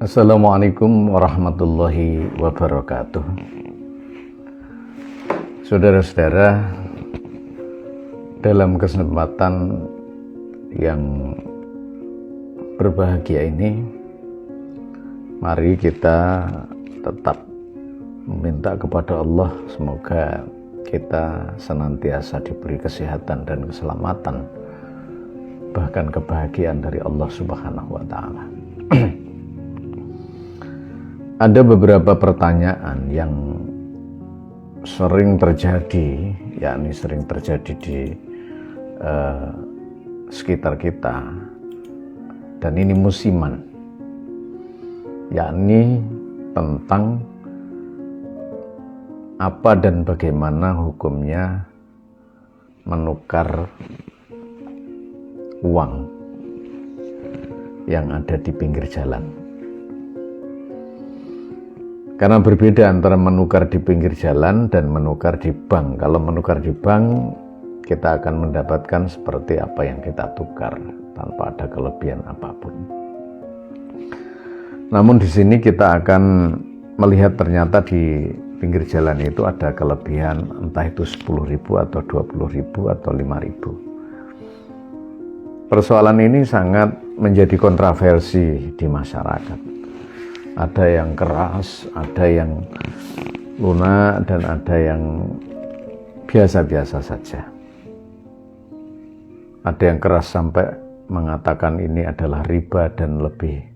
Assalamualaikum warahmatullahi wabarakatuh. Saudara-saudara, dalam kesempatan yang berbahagia ini, mari kita tetap meminta kepada Allah semoga kita senantiasa diberi kesehatan dan keselamatan, bahkan kebahagiaan dari Allah Subhanahu wa Ta'ala. Ada beberapa pertanyaan yang sering terjadi, yakni sering terjadi di sekitar kita, dan ini musiman, yakni tentang apa dan bagaimana hukumnya menukar uang yang ada di pinggir jalan. Karena berbeda antara menukar di pinggir jalan dan menukar di bank. Kalau menukar di bank, kita akan mendapatkan seperti apa yang kita tukar tanpa ada kelebihan apapun. Namun di sini kita akan melihat ternyata di pinggir jalan itu ada kelebihan, entah itu 10.000 atau 20.000 atau 5.000. Persoalan ini sangat menjadi kontroversi di masyarakat. Ada yang keras, ada yang lunak, dan ada yang biasa-biasa saja. Ada yang keras sampai mengatakan ini adalah riba dan lebih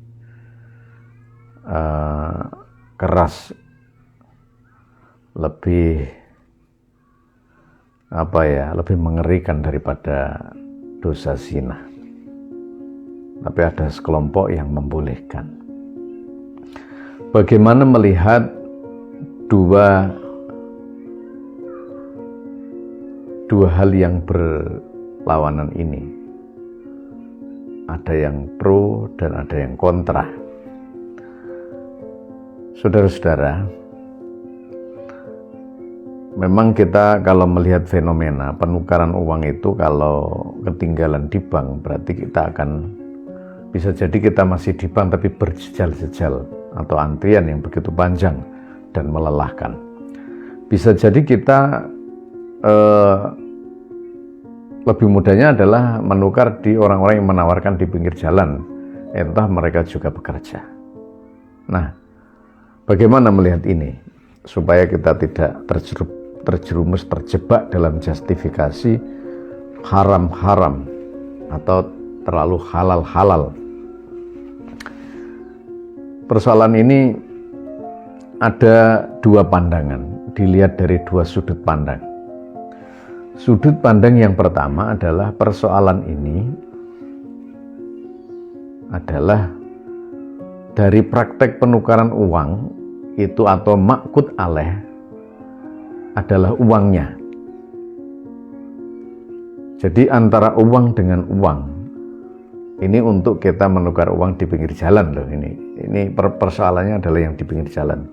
keras, lebih lebih mengerikan daripada dosa zina. Tapi ada sekelompok yang membolehkan. Bagaimana melihat dua hal yang berlawanan ini? Ada yang pro dan ada yang kontra. Saudara-saudara, memang kita kalau melihat fenomena penukaran uang itu, kalau ketinggalan di bank, berarti kita akan, bisa jadi kita masih di bank tapi berjejal-jejal atau antrian yang begitu panjang dan melelahkan. Bisa jadi kita lebih mudahnya adalah menukar di orang-orang yang menawarkan di pinggir jalan, entah mereka juga bekerja. Nah, bagaimana melihat ini supaya kita tidak terjerumus, terjebak dalam justifikasi haram-haram atau terlalu halal-halal? Persoalan ini ada dua pandangan, dilihat dari dua sudut pandang. Sudut pandang yang pertama adalah persoalan ini adalah dari praktek penukaran uang itu atau ma'qud alaih adalah uangnya. Jadi antara uang dengan uang. Ini untuk kita menukar uang di pinggir jalan loh ini. Ini persoalannya adalah yang di pinggir jalan.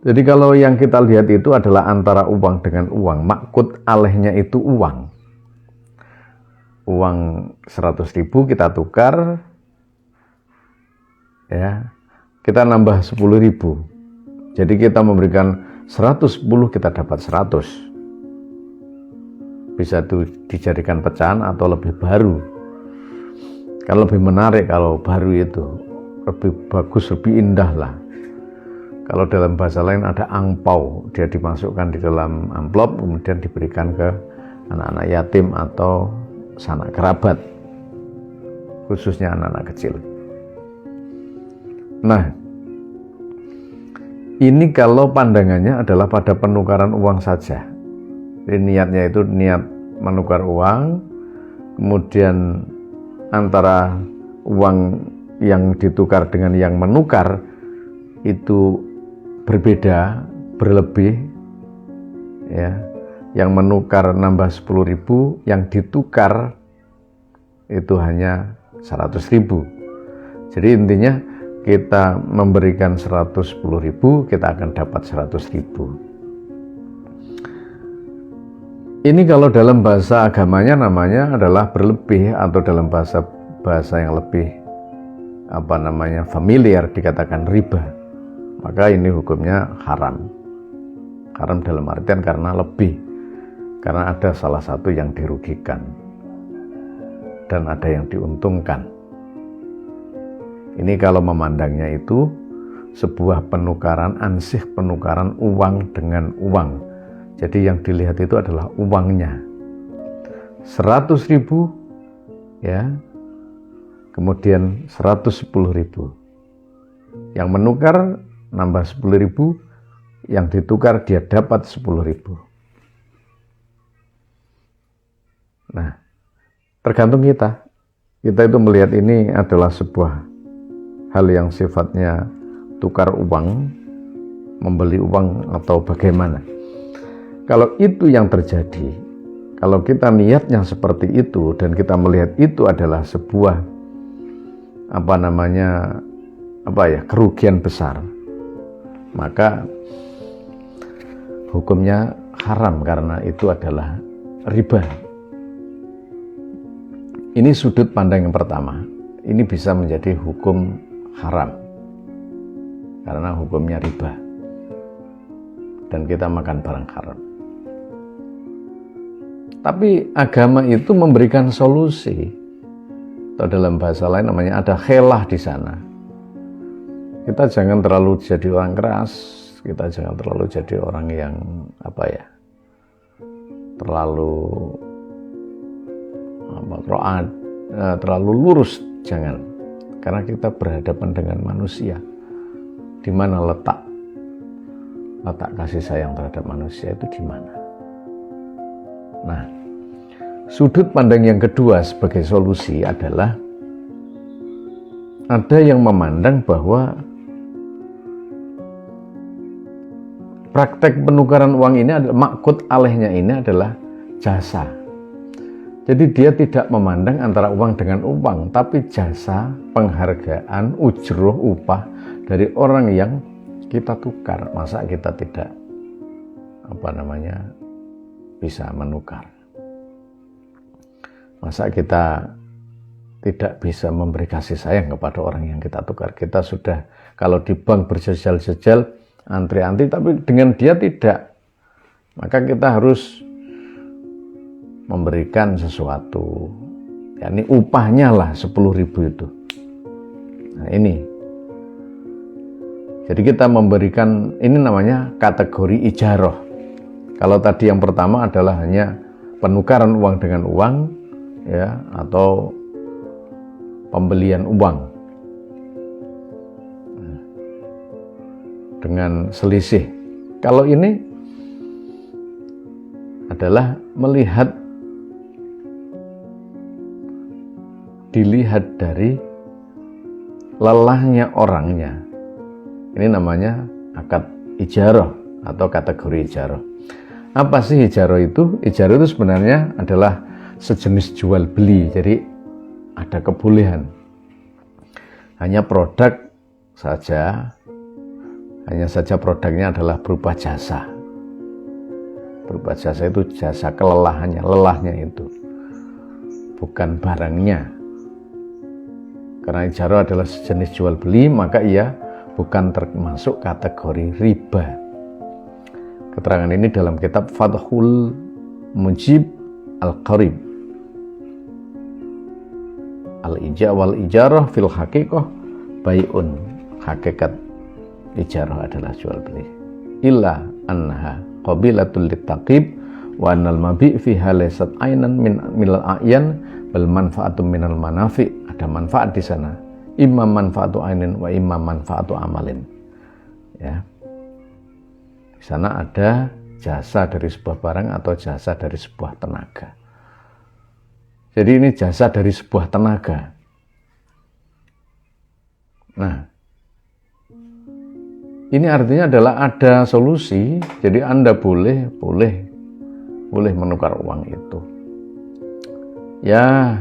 Jadi kalau yang kita lihat itu adalah antara uang dengan uang, ma'qud alaihnya itu uang. Uang 100.000 kita tukar, ya, kita nambah 10.000. Jadi kita memberikan 110, kita dapat 100. Bisa dijadikan pecahan atau lebih baru. Kan lebih menarik kalau baru itu, lebih bagus, lebih indah lah. Kalau dalam bahasa lain ada angpau, dia dimasukkan di dalam amplop kemudian diberikan ke anak-anak yatim atau sanak kerabat, khususnya anak-anak kecil. Nah, ini kalau pandangannya adalah pada penukaran uang saja. Jadi niatnya itu niat menukar uang, kemudian antara uang yang ditukar dengan yang menukar itu berbeda, berlebih, ya. Yang menukar nambah 10.000, yang ditukar itu hanya 100.000. Jadi intinya kita memberikan 110.000, kita akan dapat 100.000. Ini kalau dalam bahasa agamanya namanya adalah berlebih, atau dalam bahasa yang lebih familiar dikatakan riba, maka ini hukumnya haram. Haram dalam artian karena lebih, karena ada salah satu yang dirugikan dan ada yang diuntungkan. Ini kalau memandangnya itu sebuah penukaran, ansih penukaran uang dengan uang. Jadi yang dilihat itu adalah uangnya. 100.000 ya, kemudian 110.000. Yang menukar nambah 10.000, yang ditukar dia dapat 10.000. Nah, tergantung kita. Kita itu melihat ini adalah sebuah hal yang sifatnya tukar uang, membeli uang atau bagaimana. Kalau itu yang terjadi, kalau kita niatnya seperti itu dan kita melihat itu adalah sebuah kerugian besar, maka hukumnya haram karena itu adalah riba. Ini sudut pandang yang pertama. Ini bisa menjadi hukum haram karena hukumnya riba dan kita makan barang haram. Tapi agama itu memberikan solusi, atau dalam bahasa lain namanya ada khelah di sana. Kita jangan terlalu jadi orang keras, kita jangan terlalu jadi orang yang terlalu lurus, jangan. Karena kita berhadapan dengan manusia, di mana letak kasih sayang terhadap manusia itu di mana. Nah, sudut pandang yang kedua sebagai solusi adalah ada yang memandang bahwa praktek penukaran uang ini adalah makud alehnya, ini adalah jasa. Jadi dia tidak memandang antara uang dengan uang, tapi jasa, penghargaan, ujroh, upah dari orang yang kita tukar. Masa kita tidak bisa menukar? Masa kita tidak bisa memberi kasih sayang kepada orang yang kita tukar? Kita sudah, kalau di bank berjejal-jejal, antri-antri, tapi dengan dia tidak. Maka kita harus memberikan sesuatu, yakni upahnya lah 10.000 itu. Nah ini, jadi kita memberikan, ini namanya kategori ijaroh. Kalau tadi yang pertama adalah hanya penukaran uang dengan uang, ya, atau pembelian uang dengan selisih. Kalau ini adalah dilihat dari lelahnya orangnya. Ini namanya akad ijaroh atau kategori ijaroh. Apa sih ijaroh itu? Ijaroh itu sebenarnya adalah sejenis jual beli. Jadi ada kebolehan. Hanya produk saja, hanya saja produknya adalah berupa jasa. Berupa jasa itu jasa kelelahannya, lelahnya itu, bukan barangnya. Karena ijaroh adalah sejenis jual beli, maka ia bukan termasuk kategori riba. Keterangan ini dalam kitab Fathul Mujib Al-Qarib. Al-ija wal ijarah fil haqiqah bai'un. Hakikat ijarah adalah jual beli. Illa annaha qabilatul littaqib wa annal mabi' fiha laysat ainan minal a'yan bal manfaatum minal manafi'. Ada manfaat di sana. Imma manfaatu ainin wa imma manfaatu amalin. Ya. Di sana ada jasa dari sebuah barang atau jasa dari sebuah tenaga. Jadi ini jasa dari sebuah tenaga. Nah, ini artinya adalah ada solusi. Jadi Anda boleh menukar uang itu. Ya,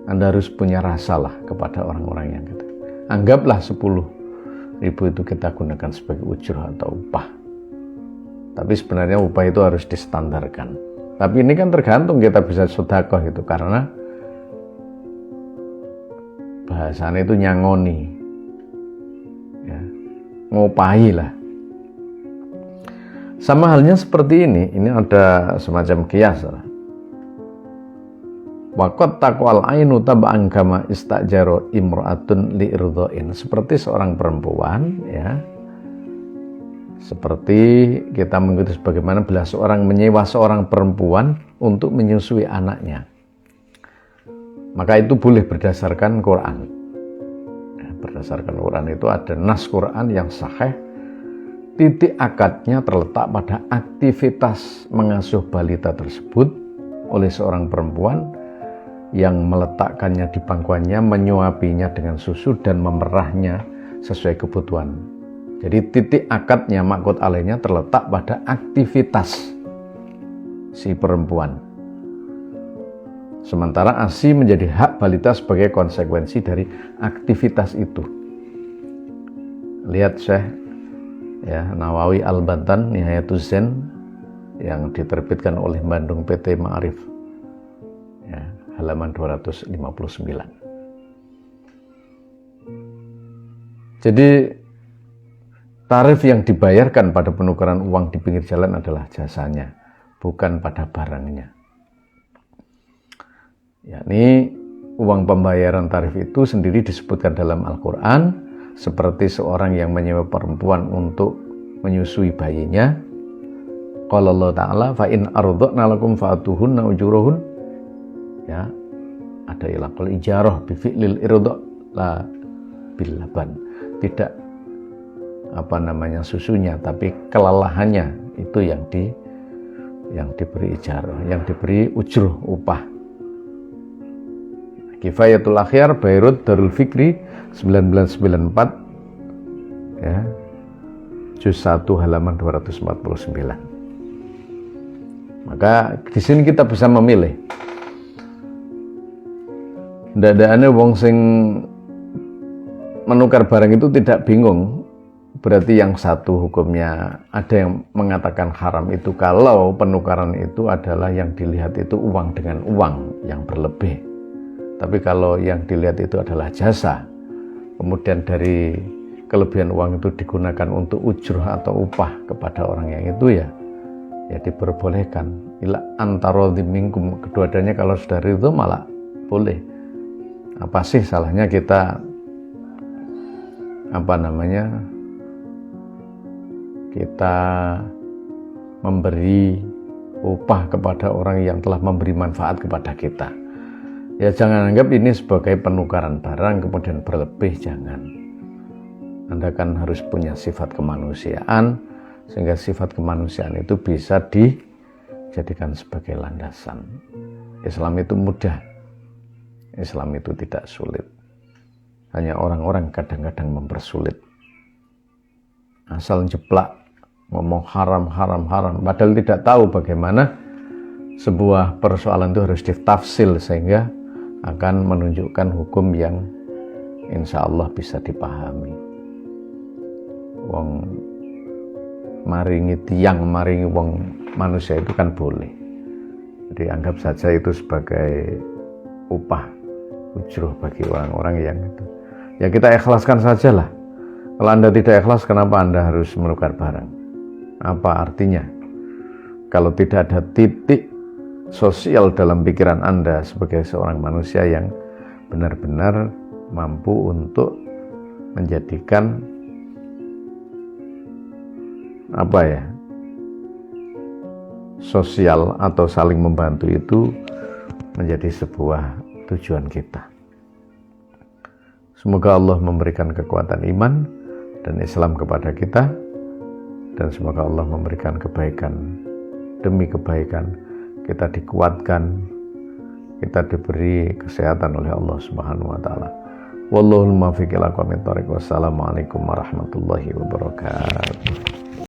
Anda harus punya rasa lah kepada orang-orang yang gitu. Anggaplah 10.000 itu kita gunakan sebagai ujroh atau upah. Tapi sebenarnya upah itu harus distandarkan. Tapi ini kan tergantung kita bisa sedekah itu, karena bahasanya itu nyangoni, ya, ngopahi lah. Sama halnya seperti ini ada semacam kias lah. Waqad taqwal ainu tab'an kama istajaro imra'atun li'irdoin. Seperti seorang perempuan, ya, seperti kita mengikuti sebagaimana bila seorang menyewa seorang perempuan untuk menyusui anaknya, maka itu boleh berdasarkan Quran. Berdasarkan Quran itu ada nas Quran yang sahih. Titik akadnya terletak pada aktivitas mengasuh balita tersebut oleh seorang perempuan yang meletakkannya di pangkuannya, menyuapinya dengan susu dan memerahnya sesuai kebutuhan. Jadi titik akadnya, maqut alaihnya terletak pada aktivitas si perempuan. Sementara ASI menjadi hak balita sebagai konsekuensi dari aktivitas itu. Lihat Syekh, ya, Nawawi Al-Bantan Nihayatuz Zen yang diterbitkan oleh Bandung PT Ma'arif, ya, halaman 259. Jadi tarif yang dibayarkan pada penukaran uang di pinggir jalan adalah jasanya, bukan pada barangnya. Yakni uang pembayaran tarif itu sendiri disebutkan dalam Al-Quran seperti seorang yang menyewa perempuan untuk menyusui bayinya. Qala Allah Ta'ala fa in ardhna lakum fa'atuhunna ujurahun. Ya, ada ilaqul ijarah bi fi'lil irdha la bil laban. Tidak susunya, tapi kelelahannya itu yang diberi ijarah, yang diberi ujruh, upah. Kifayatul Akhyar Beirut Darul Fikri 1994, ya, juz 1 halaman 249. Maka di sini kita bisa memilih. Ndadane wong sing menukar barang itu tidak bingung. Berarti yang satu hukumnya ada yang mengatakan haram itu kalau penukaran itu adalah yang dilihat itu uang dengan uang yang berlebih. Tapi kalau yang dilihat itu adalah jasa, kemudian dari kelebihan uang itu digunakan untuk ujruh atau upah kepada orang yang itu, ya diperbolehkan. Ila antarodhi minkum, kedua-duanya kalau sudah ridho malah boleh. Apa sih salahnya kita kita memberi upah kepada orang yang telah memberi manfaat kepada kita? Ya jangan anggap ini sebagai penukaran barang kemudian berlebih, jangan. Anda kan harus punya sifat kemanusiaan, sehingga sifat kemanusiaan itu bisa dijadikan sebagai landasan. Islam itu mudah, Islam itu tidak sulit. Hanya orang-orang kadang-kadang mempersulit. Asal jeplak, ngomong haram, padahal tidak tahu bagaimana sebuah persoalan itu harus ditafsil sehingga akan menunjukkan hukum yang insya Allah bisa dipahami. Wong maringi tiang, maringi wong manusia itu kan boleh. Jadi anggap saja itu sebagai upah, ujruh bagi orang-orang yang itu. Ya kita ikhlaskan sajalah. Kalau Anda tidak ikhlas, kenapa Anda harus menukar barang? Apa artinya? Kalau tidak ada titik sosial dalam pikiran Anda sebagai seorang manusia yang benar-benar mampu untuk menjadikan sosial atau saling membantu itu menjadi sebuah tujuan kita. Semoga Allah memberikan kekuatan iman dan Islam kepada kita, dan semoga Allah memberikan kebaikan demi kebaikan. Kita dikuatkan, kita diberi kesehatan oleh Allah Subhanahu wa taala. Wallahul muwaffiq ila aqwamit thoriq. Wassalamualaikum warahmatullahi wabarakatuh.